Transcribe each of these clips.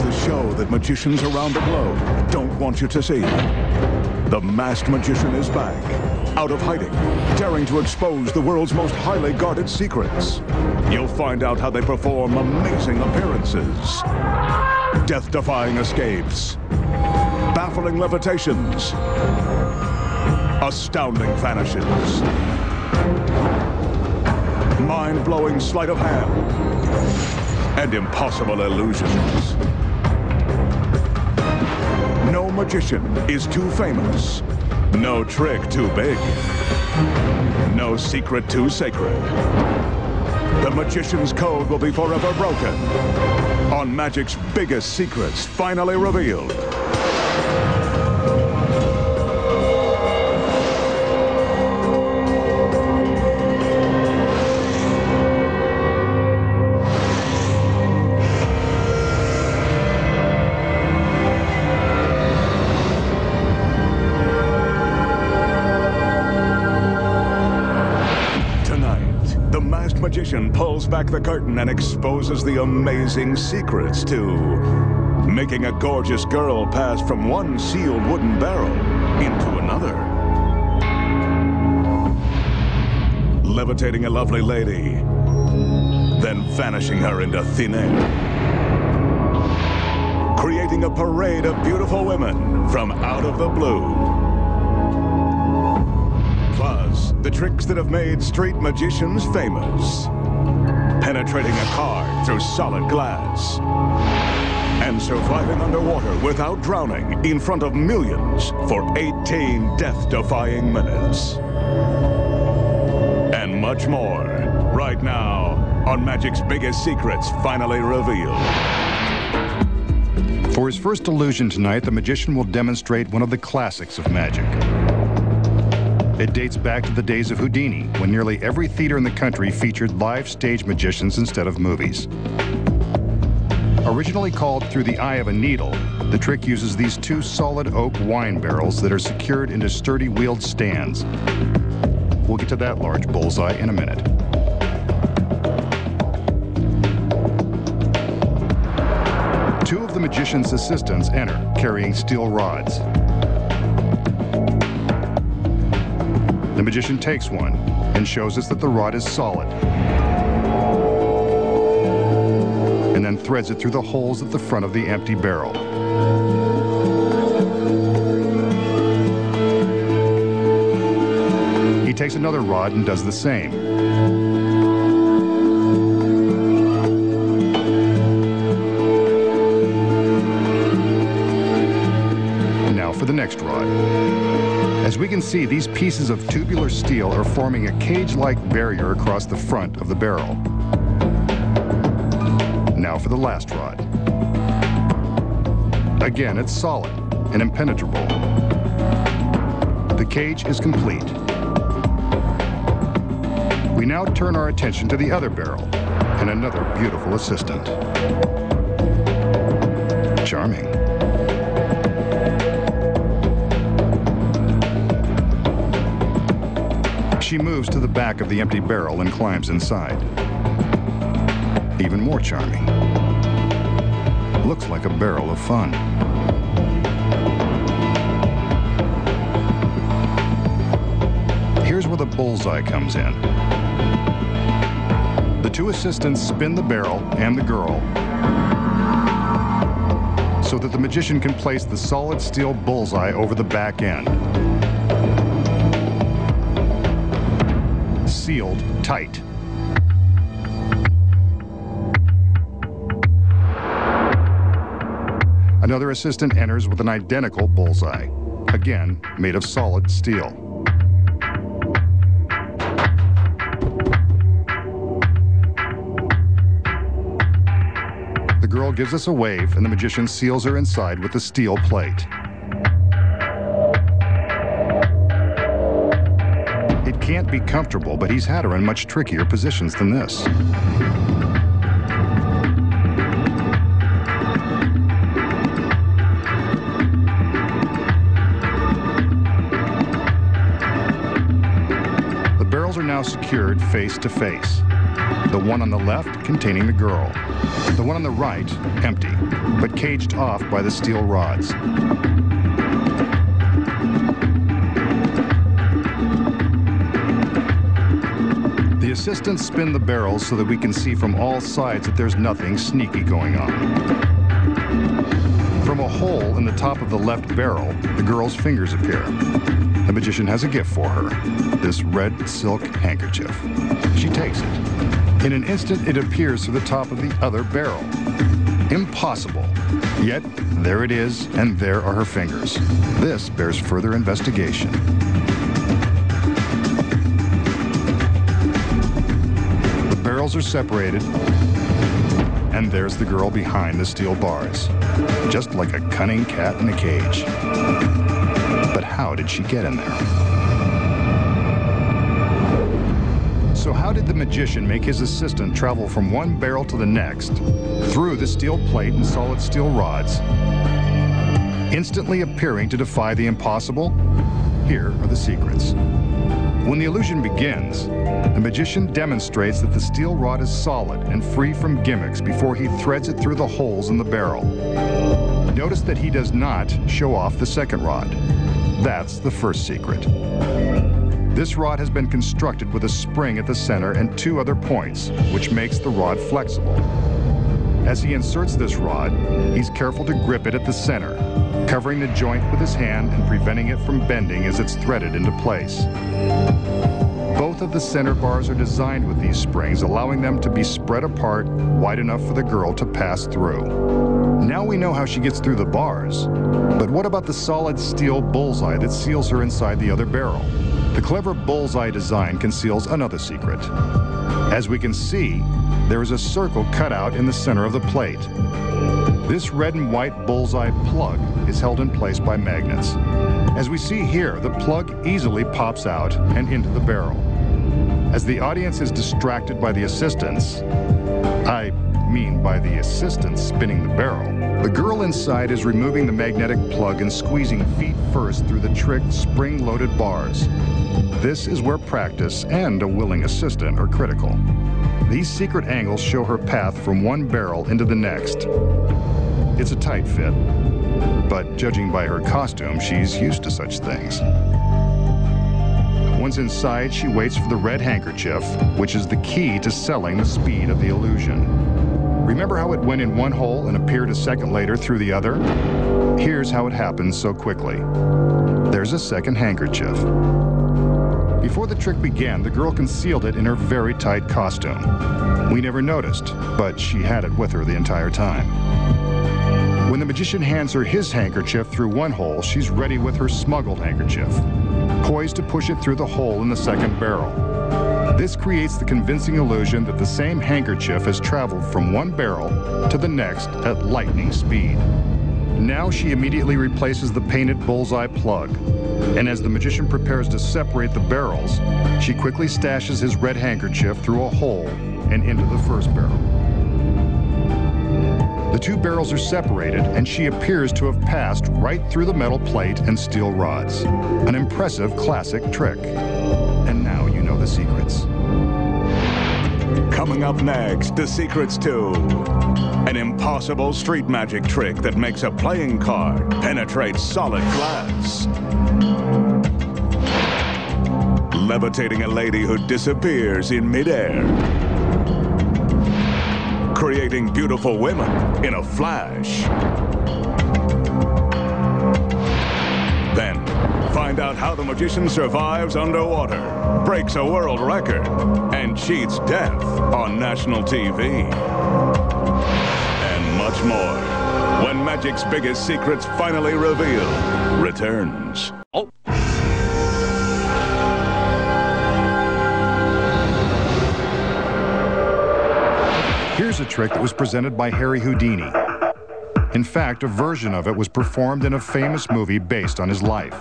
the show that magicians around the globe don't want you to see. The masked magician is back, out of hiding, daring to expose the world's most highly guarded secrets. You'll find out how they perform amazing appearances, death-defying escapes, baffling levitations, astounding vanishes, mind-blowing sleight of hand, and impossible illusions. No magician is too famous. No trick too big. No secret too sacred. The magician's code will be forever broken on magic's biggest secrets finally revealed. Magician pulls back the curtain and exposes the amazing secrets to making a gorgeous girl pass from one sealed wooden barrel into another, levitating a lovely lady, then vanishing her into thin air, creating a parade of beautiful women from out of the blue. The tricks that have made street magicians famous. Penetrating a car through solid glass. And surviving underwater without drowning in front of millions for 18 death-defying minutes. And much more, right now, on Magic's biggest secrets finally revealed. For his first illusion tonight, the magician will demonstrate one of the classics of magic. It dates back to the days of Houdini, when nearly every theater in the country featured live stage magicians instead of movies. Originally called Through the Eye of a Needle, the trick uses these two solid oak wine barrels that are secured into sturdy wheeled stands. We'll get to that large bullseye in a minute. Two of the magician's assistants enter, carrying steel rods. The magician takes one and shows us that the rod is solid, and then threads it through the holes at the front of the empty barrel. He takes another rod and does the same. Now for the next rod. As we can see, these pieces of tubular steel are forming a cage-like barrier across the front of the barrel. Now for the last rod. Again, it's solid and impenetrable. The cage is complete. We now turn our attention to the other barrel and another beautiful assistant. Charming. She moves to the back of the empty barrel and climbs inside. Even more charming. Looks like a barrel of fun. Here's where the bullseye comes in. The two assistants spin the barrel and the girl so that the magician can place the solid steel bullseye over the back end. Sealed tight. Another assistant enters with an identical bullseye, again made of solid steel. The girl gives us a wave, and the magician seals her inside with the steel plate. It can't be comfortable, but he's had her in much trickier positions than this. The barrels are now secured face to face. The one on the left containing the girl. The one on the right empty, but caged off by the steel rods. The assistants spin the barrels so that we can see from all sides that there's nothing sneaky going on. From a hole in the top of the left barrel, the girl's fingers appear. The magician has a gift for her, this red silk handkerchief. She takes it. In an instant, it appears through the top of the other barrel. Impossible. Yet, there it is, and there are her fingers. This bears further investigation. The barrels are separated, and there's the girl behind the steel bars, just like a cunning cat in a cage. But how did she get in there? So how did the magician make his assistant travel from one barrel to the next, through the steel plate and solid steel rods, instantly appearing to defy the impossible? Here are the secrets. When the illusion begins, the magician demonstrates that the steel rod is solid and free from gimmicks before he threads it through the holes in the barrel. Notice that he does not show off the second rod. That's the first secret. This rod has been constructed with a spring at the center and two other points, which makes the rod flexible. As he inserts this rod, he's careful to grip it at the center, covering the joint with his hand and preventing it from bending as it's threaded into place. Both of the center bars are designed with these springs, allowing them to be spread apart wide enough for the girl to pass through. Now we know how she gets through the bars, but what about the solid steel bullseye that seals her inside the other barrel? The clever bullseye design conceals another secret. As we can see, there is a circle cut out in the center of the plate. This red and white bullseye plug is held in place by magnets. As we see here, the plug easily pops out and into the barrel. As the audience is distracted by the assistants, I mean by the assistants spinning the barrel, the girl inside is removing the magnetic plug and squeezing feet first through the tricked spring-loaded bars. This is where practice and a willing assistant are critical. These secret angles show her path from one barrel into the next. It's a tight fit, but judging by her costume, she's used to such things. Once inside, she waits for the red handkerchief, which is the key to selling the speed of the illusion. Remember how it went in one hole and appeared a second later through the other? Here's how it happens so quickly. There's a second handkerchief. Before the trick began, the girl concealed it in her very tight costume. We never noticed, but she had it with her the entire time. When the magician hands her his handkerchief through one hole, she's ready with her smuggled handkerchief, poised to push it through the hole in the second barrel. This creates the convincing illusion that the same handkerchief has traveled from one barrel to the next at lightning speed. Now she immediately replaces the painted bullseye plug, and as the magician prepares to separate the barrels, she quickly stashes his red handkerchief through a hole and into the first barrel. The two barrels are separated, and she appears to have passed right through the metal plate and steel rods. An impressive classic trick. And now you know the secrets. Coming up next, the secrets to an impossible street magic trick that makes a playing card penetrate solid glass. Levitating a lady who disappears in midair. Creating beautiful women in a flash. Then, find out how the magician survives underwater, breaks a world record, and cheats death on national TV. And much more when magic's biggest secrets finally revealed returns. Oh. Here's a trick that was presented by Harry Houdini. In fact, a version of it was performed in a famous movie based on his life.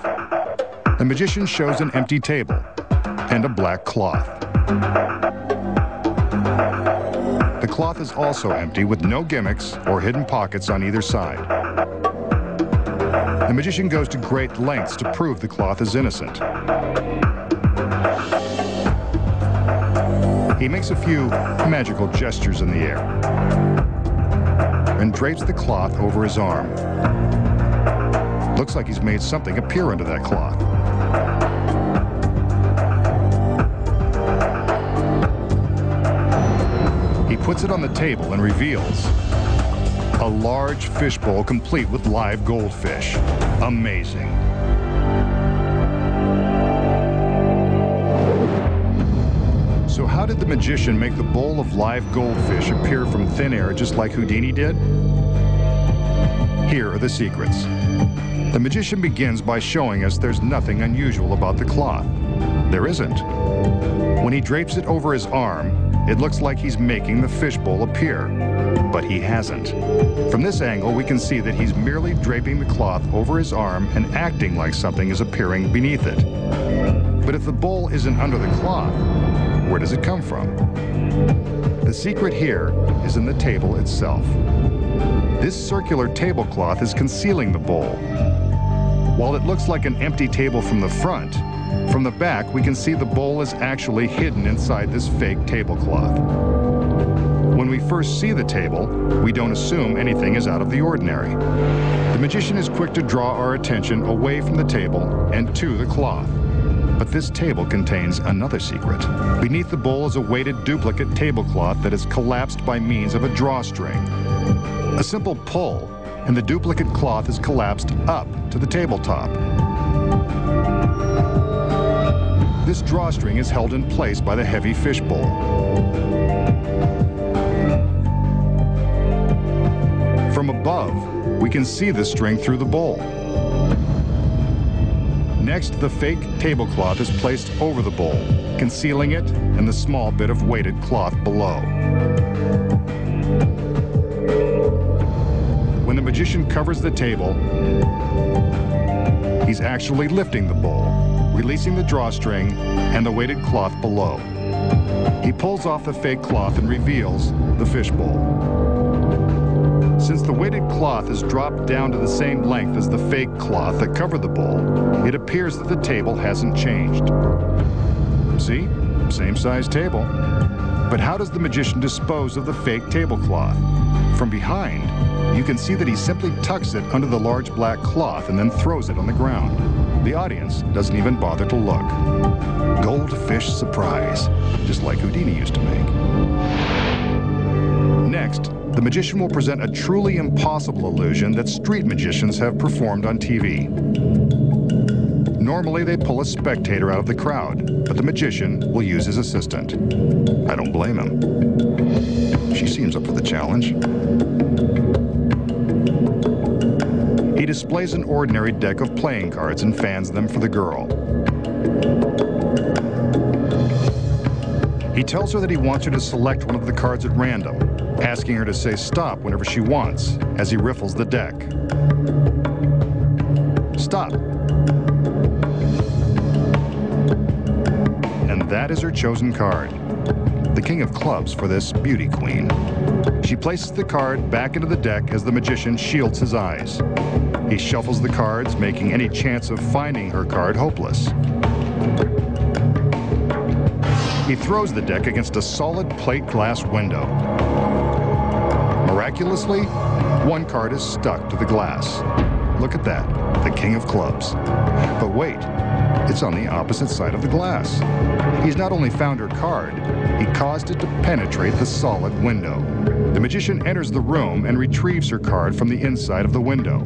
The magician shows an empty table and a black cloth. The cloth is also empty with no gimmicks or hidden pockets on either side. The magician goes to great lengths to prove the cloth is innocent. He makes a few magical gestures in the air and drapes the cloth over his arm. Looks like he's made something appear under that cloth. He puts it on the table and reveals a large fishbowl complete with live goldfish. Amazing. So how did the magician make the bowl of live goldfish appear from thin air just like Houdini did? Here are the secrets. The magician begins by showing us there's nothing unusual about the cloth. There isn't. When he drapes it over his arm, it looks like he's making the fishbowl appear, but he hasn't. From this angle, we can see that he's merely draping the cloth over his arm and acting like something is appearing beneath it. But if the bowl isn't under the cloth, where does it come from? The secret here is in the table itself. This circular tablecloth is concealing the bowl. While it looks like an empty table from the front, from the back we can see the bowl is actually hidden inside this fake tablecloth. When we first see the table, we don't assume anything is out of the ordinary. The magician is quick to draw our attention away from the table and to the cloth. But this table contains another secret. Beneath the bowl is a weighted duplicate tablecloth that is collapsed by means of a drawstring. A simple pull, and the duplicate cloth is collapsed up to the tabletop. This drawstring is held in place by the heavy fishbowl. From above, we can see the string through the bowl. Next, the fake tablecloth is placed over the bowl, concealing it and the small bit of weighted cloth below. When the magician covers the table, he's actually lifting the bowl, releasing the drawstring and the weighted cloth below. He pulls off the fake cloth and reveals the fishbowl. Since the weighted cloth is dropped down to the same length as the fake cloth that covered the bowl, it appears that the table hasn't changed. See? Same size table. But how does the magician dispose of the fake tablecloth? From behind, you can see that he simply tucks it under the large black cloth and then throws it on the ground. The audience doesn't even bother to look. Goldfish surprise, just like Houdini used to make. Next, the magician will present a truly impossible illusion that street magicians have performed on TV. Normally, they pull a spectator out of the crowd, but the magician will use his assistant. I don't blame him. She seems up for the challenge. He displays an ordinary deck of playing cards and fans them for the girl. He tells her that he wants her to select one of the cards at random, asking her to say stop whenever she wants, as he riffles the deck. Stop. And that is her chosen card, the King of Clubs for this beauty queen. She places the card back into the deck as the magician shields his eyes. He shuffles the cards, making any chance of finding her card hopeless. He throws the deck against a solid plate glass window. Miraculously, one card is stuck to the glass. Look at that, the King of Clubs. But wait, it's on the opposite side of the glass. He's not only found her card, he caused it to penetrate the solid window. The magician enters the room and retrieves her card from the inside of the window.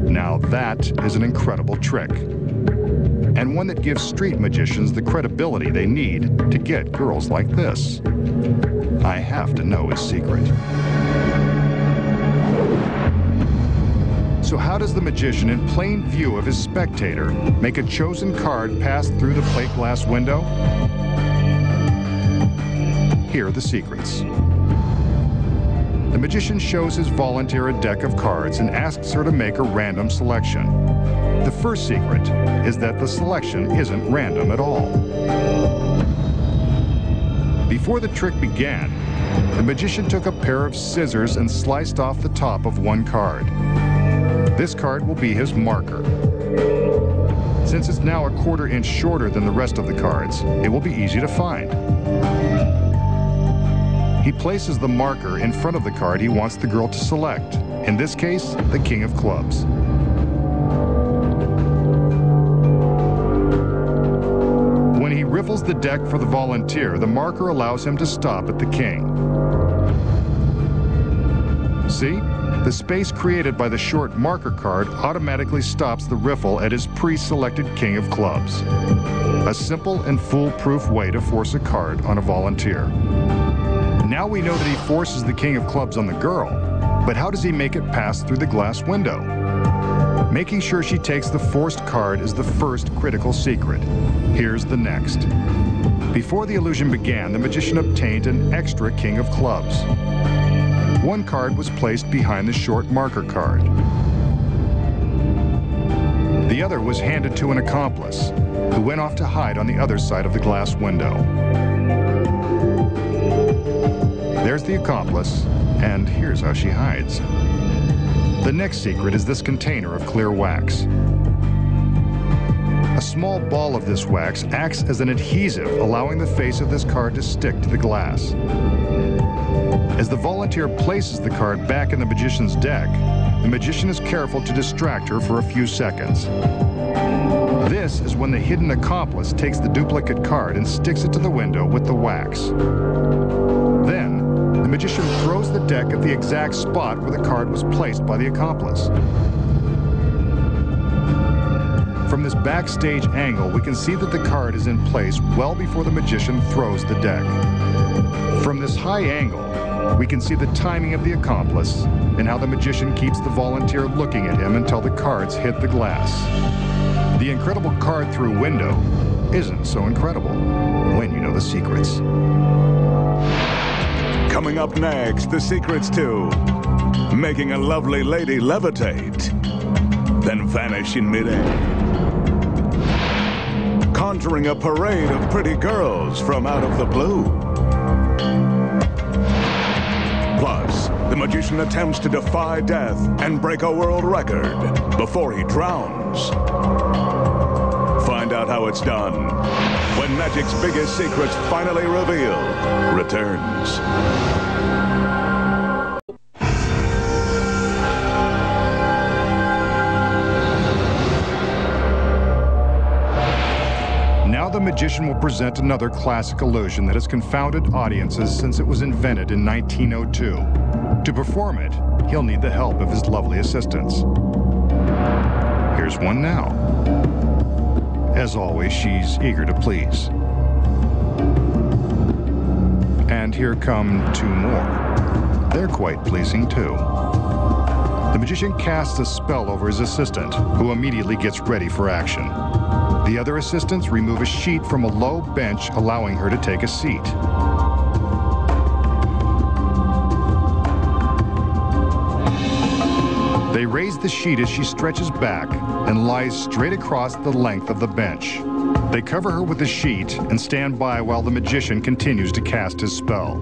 Now that is an incredible trick, and one that gives street magicians the credibility they need to get girls like this. I have to know his secret. So how does the magician, in plain view of his spectator, make a chosen card pass through the plate glass window? Here are the secrets. The magician shows his volunteer a deck of cards and asks her to make a random selection. The first secret is that the selection isn't random at all. Before the trick began, the magician took a pair of scissors and sliced off the top of one card. This card will be his marker. Since it's now a quarter inch shorter than the rest of the cards, it will be easy to find. He places the marker in front of the card he wants the girl to select, in this case, the King of Clubs. When he riffles the deck for the volunteer, the marker allows him to stop at the King. See? The space created by the short marker card automatically stops the riffle at his pre-selected King of Clubs. A simple and foolproof way to force a card on a volunteer. Now we know that he forces the King of Clubs on the girl, but how does he make it pass through the glass window? Making sure she takes the forced card is the first critical secret. Here's the next. Before the illusion began, the magician obtained an extra King of Clubs. One card was placed behind the short marker card. The other was handed to an accomplice, who went off to hide on the other side of the glass window. There's the accomplice, and here's how she hides. The next secret is this container of clear wax. A small ball of this wax acts as an adhesive, allowing the face of this card to stick to the glass. As the volunteer places the card back in the magician's deck, the magician is careful to distract her for a few seconds. This is when the hidden accomplice takes the duplicate card and sticks it to the window with the wax. Then, the magician throws the deck at the exact spot where the card was placed by the accomplice. From this backstage angle, we can see that the card is in place well before the magician throws the deck. From this high angle, we can see the timing of the accomplice and how the magician keeps the volunteer looking at him until the cards hit the glass. The incredible card through window isn't so incredible when you know the secrets. Coming up next, the secrets to making a lovely lady levitate, then vanish in midair. Conjuring a parade of pretty girls from out of the blue. Plus, the magician attempts to defy death and break a world record before he drowns. Find out how it's done when magic's biggest secrets finally revealed returns. Now the magician will present another classic illusion that has confounded audiences since it was invented in 1902. To perform it, he'll need the help of his lovely assistants. Here's one now. As always, she's eager to please. And here come two more. They're quite pleasing too. The magician casts a spell over his assistant, who immediately gets ready for action. The other assistants remove a sheet from a low bench, allowing her to take a seat. They raise the sheet as she stretches back and lies straight across the length of the bench. They cover her with the sheet and stand by while the magician continues to cast his spell.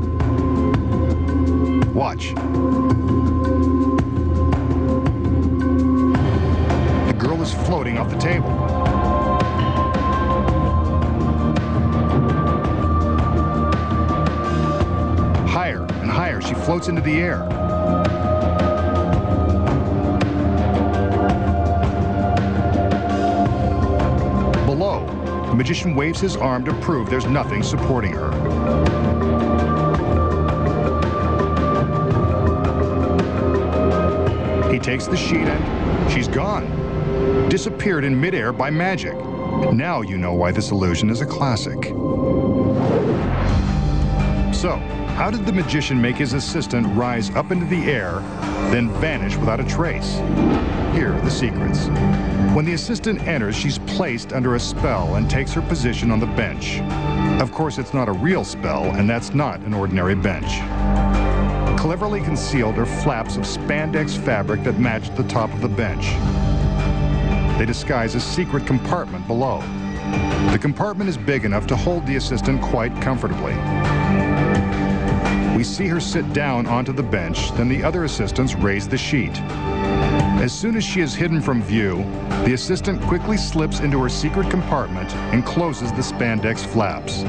Watch. The girl is floating off the table. Higher and higher, she floats into the air. Below, the magician waves his arm to prove there's nothing supporting her. He takes the sheet and she's gone. Disappeared in midair by magic. Now you know why this illusion is a classic. So, how did the magician make his assistant rise up into the air, then vanish without a trace? Here are the secrets. When the assistant enters, she's placed under a spell and takes her position on the bench. Of course, it's not a real spell, and that's not an ordinary bench. Cleverly concealed are flaps of spandex fabric that match the top of the bench. They disguise a secret compartment below. The compartment is big enough to hold the assistant quite comfortably. We see her sit down onto the bench, then the other assistants raise the sheet. As soon as she is hidden from view, the assistant quickly slips into her secret compartment and closes the spandex flaps.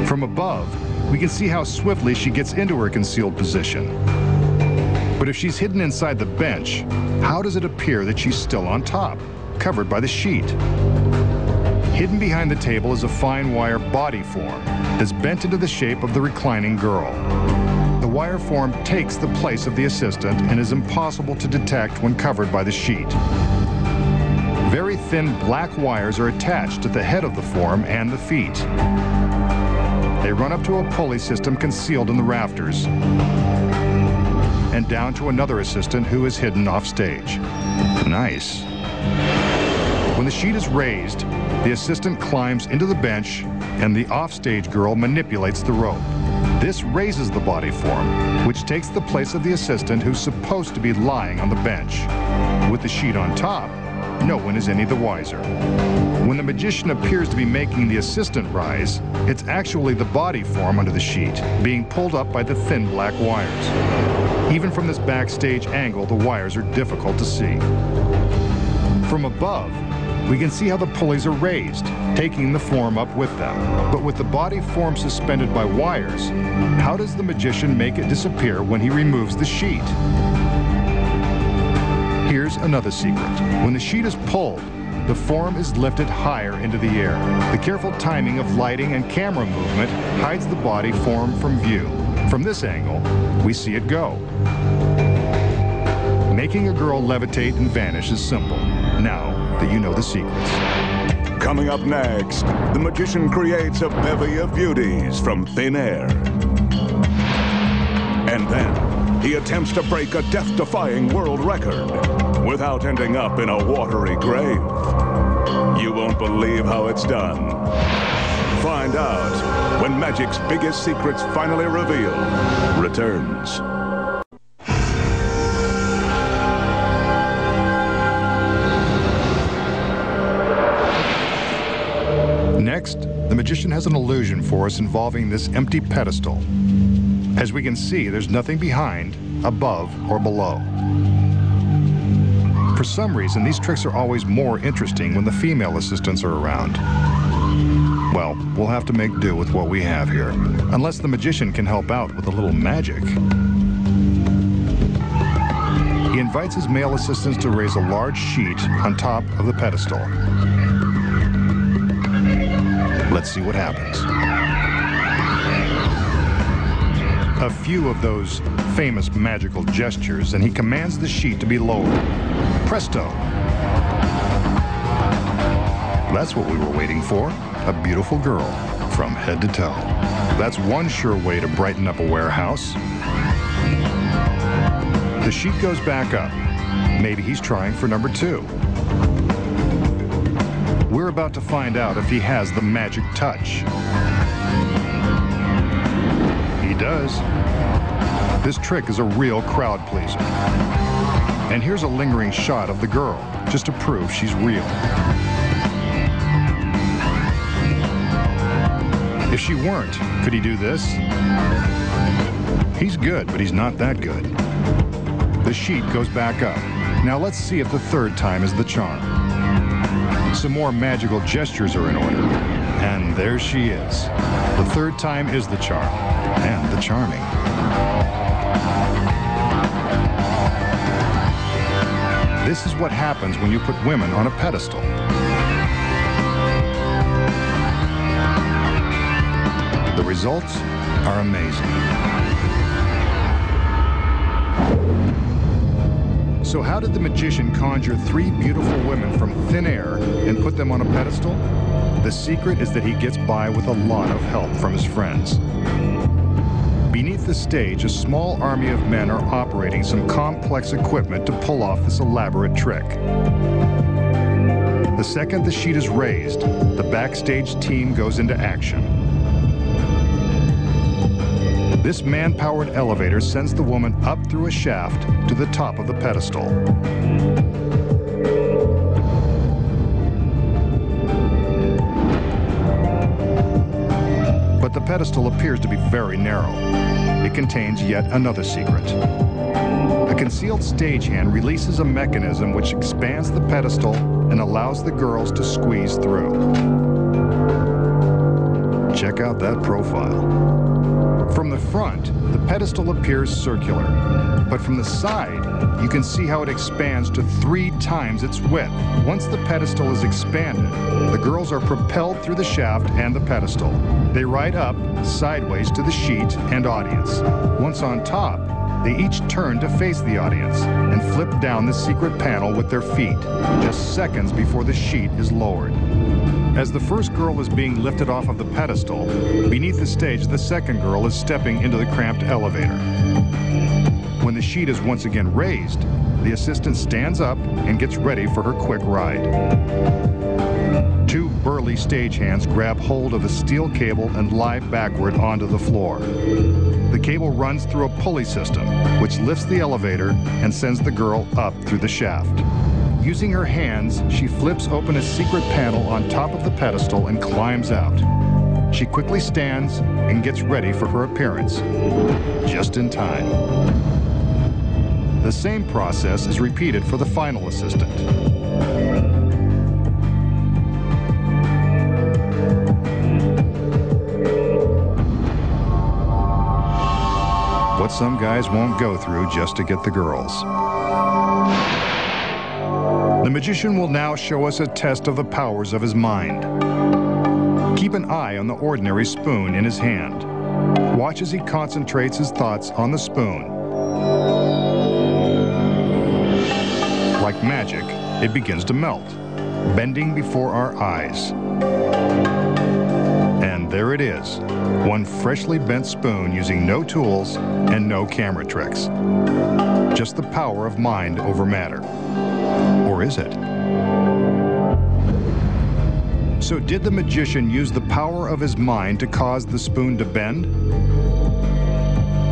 From above, we can see how swiftly she gets into her concealed position. But if she's hidden inside the bench, how does it appear that she's still on top, covered by the sheet? Hidden behind the table is a fine wire body form that's bent into the shape of the reclining girl. The wire form takes the place of the assistant and is impossible to detect when covered by the sheet. Very thin black wires are attached to the head of the form and the feet. They run up to a pulley system concealed in the rafters, and down to another assistant who is hidden off stage. Nice. When the sheet is raised, the assistant climbs into the bench and the offstage girl manipulates the rope. This raises the body form, which takes the place of the assistant who's supposed to be lying on the bench. With the sheet on top, no one is any the wiser. When the magician appears to be making the assistant rise, it's actually the body form under the sheet, being pulled up by the thin black wires. Even from this backstage angle, the wires are difficult to see. From above, we can see how the pulleys are raised, taking the form up with them. But with the body form suspended by wires, how does the magician make it disappear when he removes the sheet? Here's another secret. When the sheet is pulled, the form is lifted higher into the air. The careful timing of lighting and camera movement hides the body form from view. From this angle, we see it go. Making a girl levitate and vanish is simple, now that you know the secrets. Coming up next, the magician creates a bevy of beauties from thin air. And then, he attempts to break a death-defying world record without ending up in a watery grave. You won't believe how it's done. Find out when magic's biggest secrets finally revealed returns. Next, the magician has an illusion for us involving this empty pedestal. As we can see, there's nothing behind, above, or below. For some reason, these tricks are always more interesting when the female assistants are around. Well, we'll have to make do with what we have here, unless the magician can help out with a little magic. He invites his male assistants to raise a large sheet on top of the pedestal. Let's see what happens. A few of those famous magical gestures, and he commands the sheet to be lowered. Presto! That's what we were waiting for. A beautiful girl from head to toe. That's one sure way to brighten up a warehouse. The sheet goes back up. Maybe he's trying for number 2. We're about to find out if he has the magic touch. He does. This trick is a real crowd pleaser. And here's a lingering shot of the girl, just to prove she's real. If she weren't, could he do this? He's good, but he's not that good. The sheet goes back up. Now let's see if the third time is the charm. Some more magical gestures are in order. And there she is. The third time is the charm, and the charming. This is what happens when you put women on a pedestal. The results are amazing. So how did the magician conjure 3 beautiful women from thin air and put them on a pedestal? The secret is that he gets by with a lot of help from his friends. Beneath the stage, a small army of men are operating some complex equipment to pull off this elaborate trick. The second the sheet is raised, the backstage team goes into action. This man-powered elevator sends the woman up through a shaft to the top of the pedestal. But the pedestal appears to be very narrow. It contains yet another secret. A concealed stagehand releases a mechanism which expands the pedestal and allows the girls to squeeze through. Check out that profile. From the front, the pedestal appears circular, but from the side, you can see how it expands to 3 times its width. Once the pedestal is expanded, the girls are propelled through the shaft and the pedestal. They ride up, sideways to the sheet and audience. Once on top, they each turn to face the audience and flip down the secret panel with their feet, just seconds before the sheet is lowered. As the first girl is being lifted off of the pedestal, beneath the stage, the second girl is stepping into the cramped elevator. When the sheet is once again raised, the assistant stands up and gets ready for her quick ride. 2 burly stagehands grab hold of a steel cable and lie backward onto the floor. The cable runs through a pulley system, which lifts the elevator and sends the girl up through the shaft. Using her hands, she flips open a secret panel on top of the pedestal and climbs out. She quickly stands and gets ready for her appearance, just in time. The same process is repeated for the final assistant. What some guys won't go through just to get the girls. The magician will now show us a test of the powers of his mind. Keep an eye on the ordinary spoon in his hand. Watch as he concentrates his thoughts on the spoon. Like magic, it begins to melt, bending before our eyes. And there it is, one freshly bent spoon using no tools and no camera tricks. Just the power of mind over matter. Or is it? So did the magician use the power of his mind to cause the spoon to bend?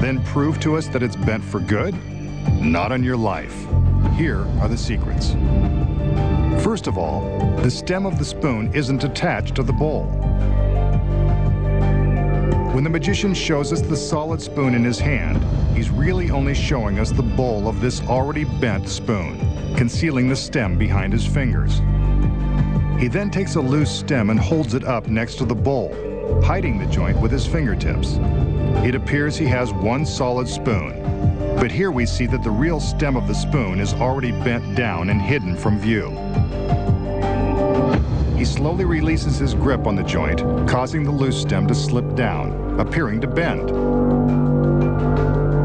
Then prove to us that it's bent for good? Not on your life. Here are the secrets. First of all, the stem of the spoon isn't attached to the bowl. When the magician shows us the solid spoon in his hand, he's really only showing us the bowl of this already bent spoon, concealing the stem behind his fingers. He then takes a loose stem and holds it up next to the bowl, hiding the joint with his fingertips. It appears he has one solid spoon, but here we see that the real stem of the spoon is already bent down and hidden from view. He slowly releases his grip on the joint, causing the loose stem to slip down, appearing to bend.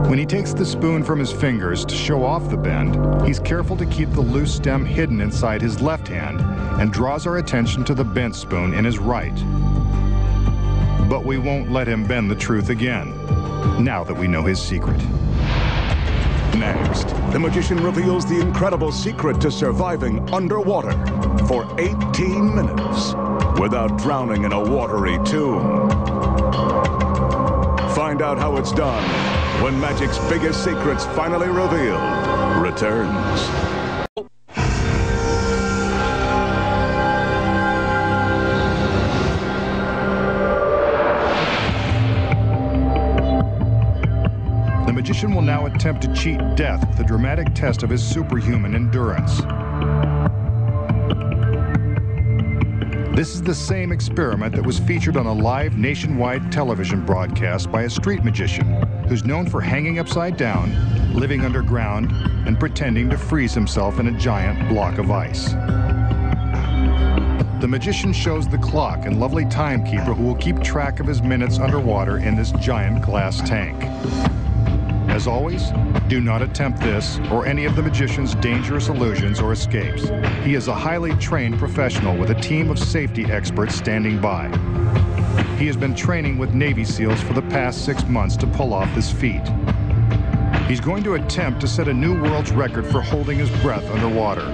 When he takes the spoon from his fingers to show off the bend, he's careful to keep the loose stem hidden inside his left hand and draws our attention to the bent spoon in his right. But we won't let him bend the truth again, now that we know his secret. Next, the magician reveals the incredible secret to surviving underwater for 18 minutes without drowning in a watery tomb. Find out how it's done when magic's biggest secrets finally revealed returns. The magician will now attempt to cheat death with a dramatic test of his superhuman endurance. This is the same experiment that was featured on a live nationwide television broadcast by a street magician who's known for hanging upside down, living underground, and pretending to freeze himself in a giant block of ice. The magician shows the clock and lovely timekeeper who will keep track of his minutes underwater in this giant glass tank. As always, do not attempt this or any of the magician's dangerous illusions or escapes. He is a highly trained professional with a team of safety experts standing by. He has been training with Navy SEALs for the past 6 months to pull off this feat. He's going to attempt to set a new world's record for holding his breath underwater.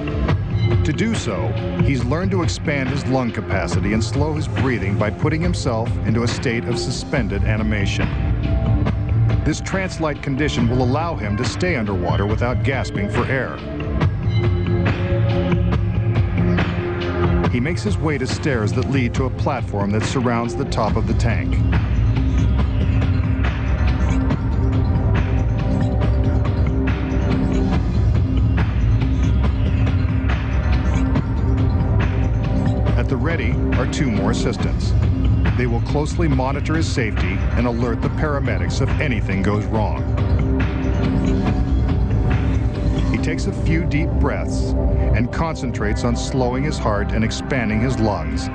To do so, he's learned to expand his lung capacity and slow his breathing by putting himself into a state of suspended animation. This trance-like condition will allow him to stay underwater without gasping for air. He makes his way to stairs that lead to a platform that surrounds the top of the tank. 2 more assistants. They will closely monitor his safety and alert the paramedics if anything goes wrong. He takes a few deep breaths and concentrates on slowing his heart and expanding his lungs.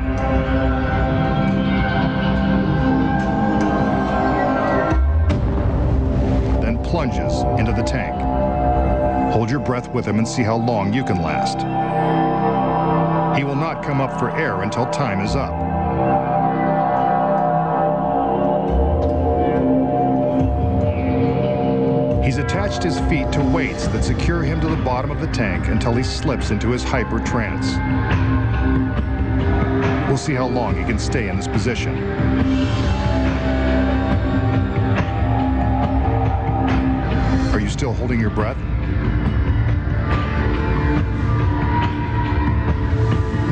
Then plunges into the tank. Hold your breath with him and see how long you can last. He will not come up for air until time is up. He's attached his feet to weights that secure him to the bottom of the tank until he slips into his hyper trance. We'll see how long he can stay in this position. Are you still holding your breath?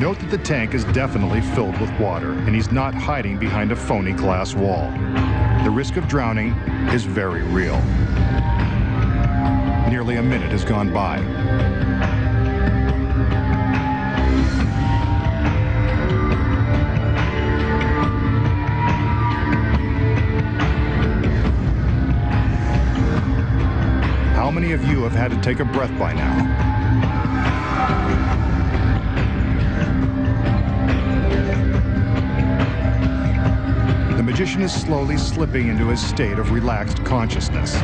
Note that the tank is definitely filled with water, and he's not hiding behind a phony glass wall. The risk of drowning is very real. Nearly a minute has gone by. How many of you have had to take a breath by now? The magician is slowly slipping into his state of relaxed consciousness.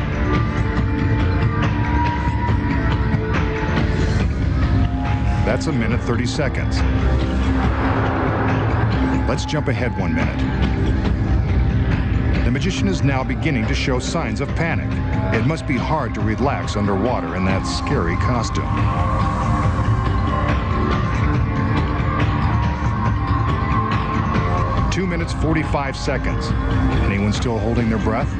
That's a minute 30 seconds. Let's jump ahead 1 minute. The magician is now beginning to show signs of panic. It must be hard to relax underwater in that scary costume. Two minutes 45 seconds. Anyone still holding their breath?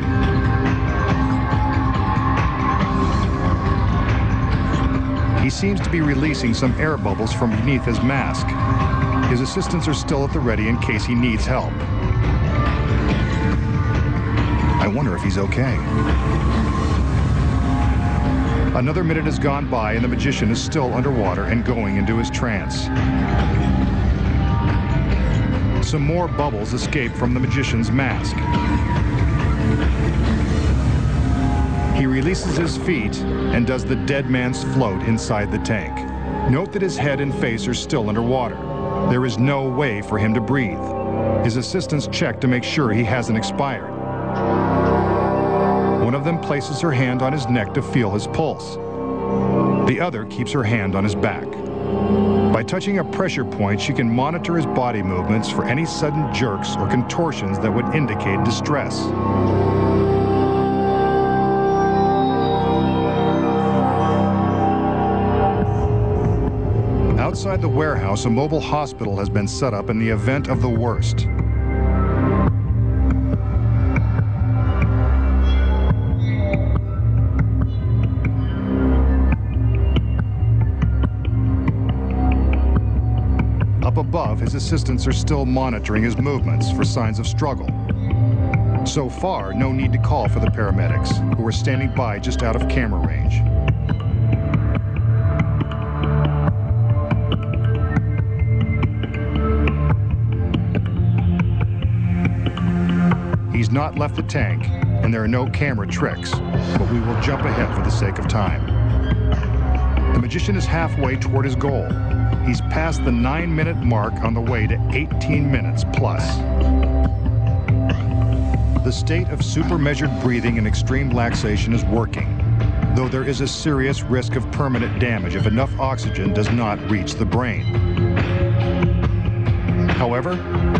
He seems to be releasing some air bubbles from beneath his mask. His assistants are still at the ready in case he needs help. I wonder if he's okay. Another minute has gone by and the magician is still underwater and going into his trance. Some more bubbles escape from the magician's mask. He releases his feet and does the dead man's float inside the tank. Note that his head and face are still underwater. There is no way for him to breathe. His assistants check to make sure he hasn't expired. One of them places her hand on his neck to feel his pulse. The other keeps her hand on his back. By touching a pressure point, she can monitor his body movements for any sudden jerks or contortions that would indicate distress. Outside the warehouse, a mobile hospital has been set up in the event of the worst. Up above, his assistants are still monitoring his movements for signs of struggle. So far, no need to call for the paramedics, who are standing by just out of camera range. He's not left the tank, and there are no camera tricks, but we will jump ahead for the sake of time. The magician is halfway toward his goal. He's past the 9-minute mark on the way to 18 minutes plus. The state of super-measured breathing and extreme laxation is working, though there is a serious risk of permanent damage if enough oxygen does not reach the brain. However,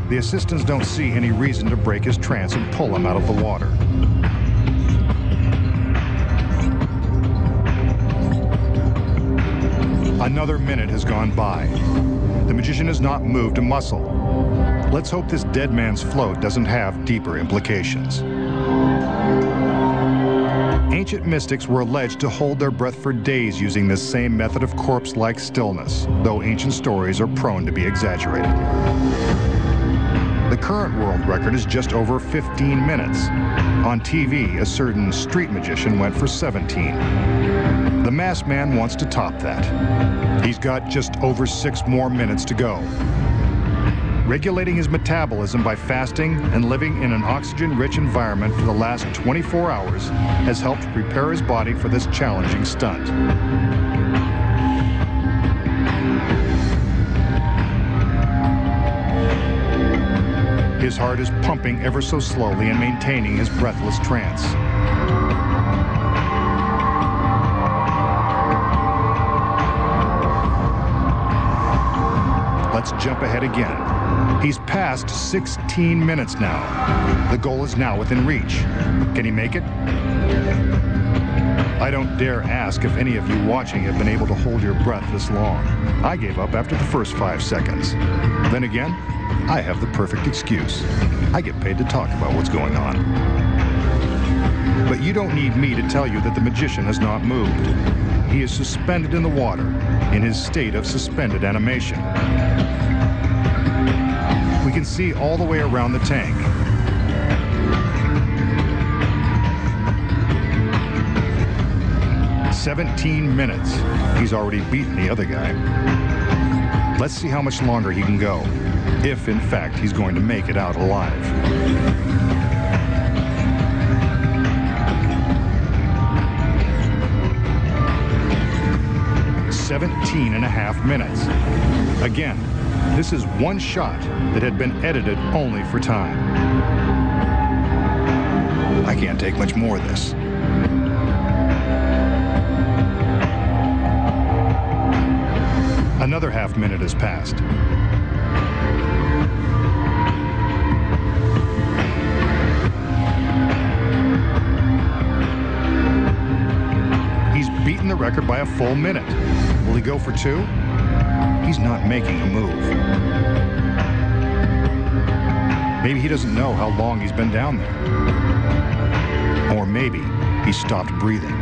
the assistants don't see any reason to break his trance and pull him out of the water. Another minute has gone by. The magician has not moved a muscle. Let's hope this dead man's float doesn't have deeper implications. Ancient mystics were alleged to hold their breath for days using this same method of corpse-like stillness, though ancient stories are prone to be exaggerated. The current world record is just over 15 minutes. On TV, a certain street magician went for 17. The masked man wants to top that. He's got just over 6 more minutes to go. Regulating his metabolism by fasting and living in an oxygen-rich environment for the last 24 hours has helped prepare his body for this challenging stunt. His heart is pumping ever so slowly and maintaining his breathless trance. Let's jump ahead again. He's passed 16 minutes now. The goal is now within reach. Can he make it? I don't dare ask if any of you watching have been able to hold your breath this long. I gave up after the first 5 seconds. Then again, I have the perfect excuse. I get paid to talk about what's going on. But you don't need me to tell you that the magician has not moved. He is suspended in the water, in his state of suspended animation. We can see all the way around the tank. "17 minutes. He's already beaten the other guy. Let's see how much longer he can go, if in fact he's going to make it out alive. 17.5 minutes. Again, this is one shot that had been edited only for time. I can't take much more of this. Another half minute has passed. He's beaten the record by a full minute. Will he go for 2? He's not making a move. Maybe he doesn't know how long he's been down there. Or maybe he stopped breathing.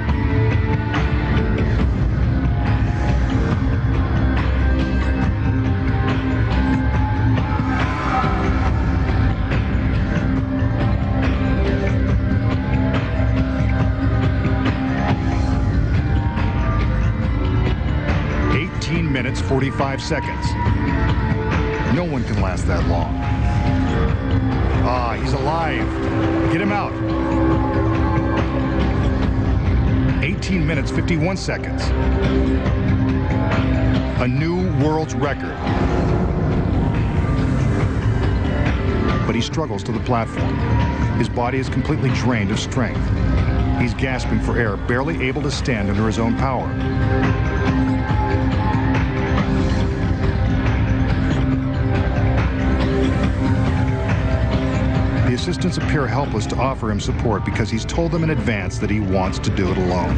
Minutes 45 seconds. No one can last that long. Ah, he's alive. Get him out. 18 minutes 51 seconds. A new world's record. But he struggles to the platform. His body is completely drained of strength. He's gasping for air, barely able to stand under his own power. The assistants appear helpless to offer him support because he's told them in advance that he wants to do it alone.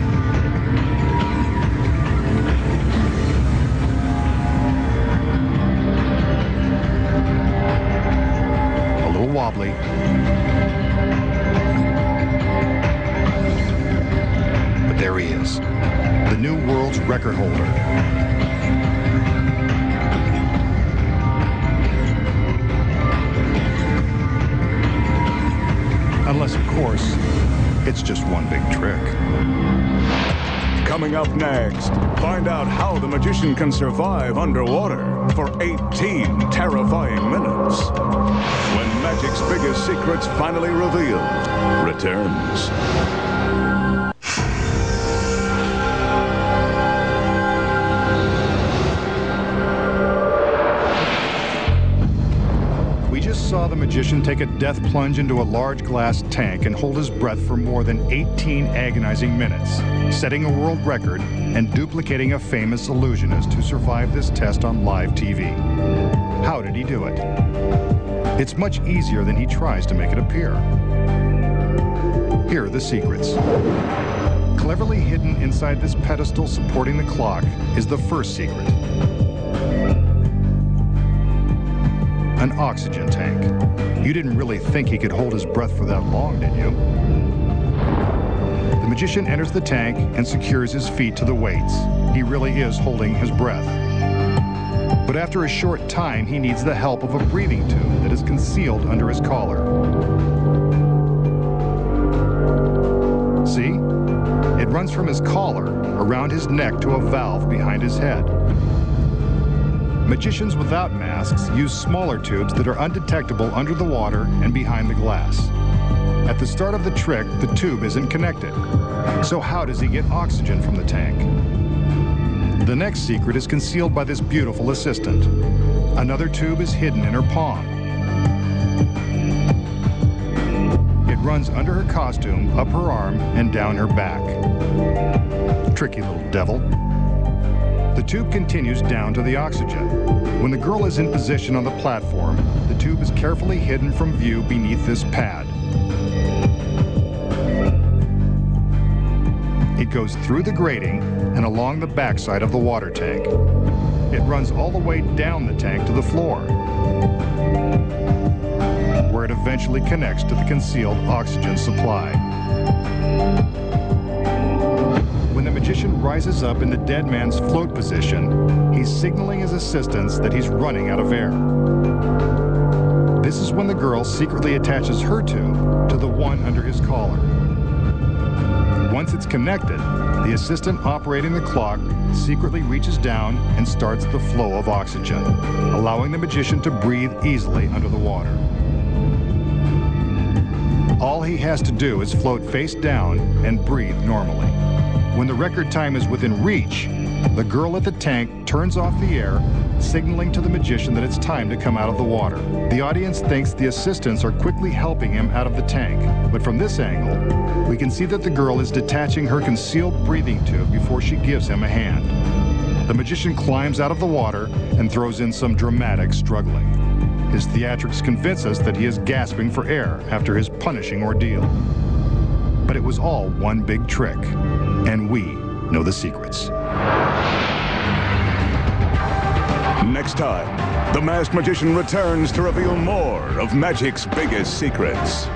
A little wobbly. But there he is, the new world's record holder. Unless, of course, it's just one big trick. Coming up next, find out how the magician can survive underwater for 18 terrifying minutes. When magic's biggest secrets finally revealed returns. Saw the magician take a death plunge into a large glass tank and hold his breath for more than 18 agonizing minutes, setting a world record and duplicating a famous illusionist who survived this test on live TV. How did he do it? It's much easier than he tries to make it appear. Here are the secrets. Cleverly hidden inside this pedestal supporting the clock is the first secret. An oxygen tank. You didn't really think he could hold his breath for that long, did you? The magician enters the tank and secures his feet to the weights. He really is holding his breath. But after a short time, he needs the help of a breathing tube that is concealed under his collar. See? It runs from his collar around his neck to a valve behind his head. Magicians without masks use smaller tubes that are undetectable under the water and behind the glass. At the start of the trick, the tube isn't connected. So how does he get oxygen from the tank? The next secret is concealed by this beautiful assistant. Another tube is hidden in her palm. It runs under her costume, up her arm, and down her back. Tricky little devil. The tube continues down to the oxygen. When the girl is in position on the platform, the tube is carefully hidden from view beneath this pad. It goes through the grating and along the backside of the water tank. It runs all the way down the tank to the floor, where it eventually connects to the concealed oxygen supply. When the magician rises up in the dead man's float position, he's signaling his assistants that he's running out of air. This is when the girl secretly attaches her tube to the one under his collar. Once it's connected, the assistant operating the clock secretly reaches down and starts the flow of oxygen, allowing the magician to breathe easily under the water. All he has to do is float face down and breathe normally. When the record time is within reach, the girl at the tank turns off the air, signaling to the magician that it's time to come out of the water. The audience thinks the assistants are quickly helping him out of the tank, but from this angle, we can see that the girl is detaching her concealed breathing tube before she gives him a hand. The magician climbs out of the water and throws in some dramatic struggling. His theatrics convince us that he is gasping for air after his punishing ordeal. But it was all one big trick, and we know the secrets. Next time, the masked magician returns to reveal more of magic's biggest secrets.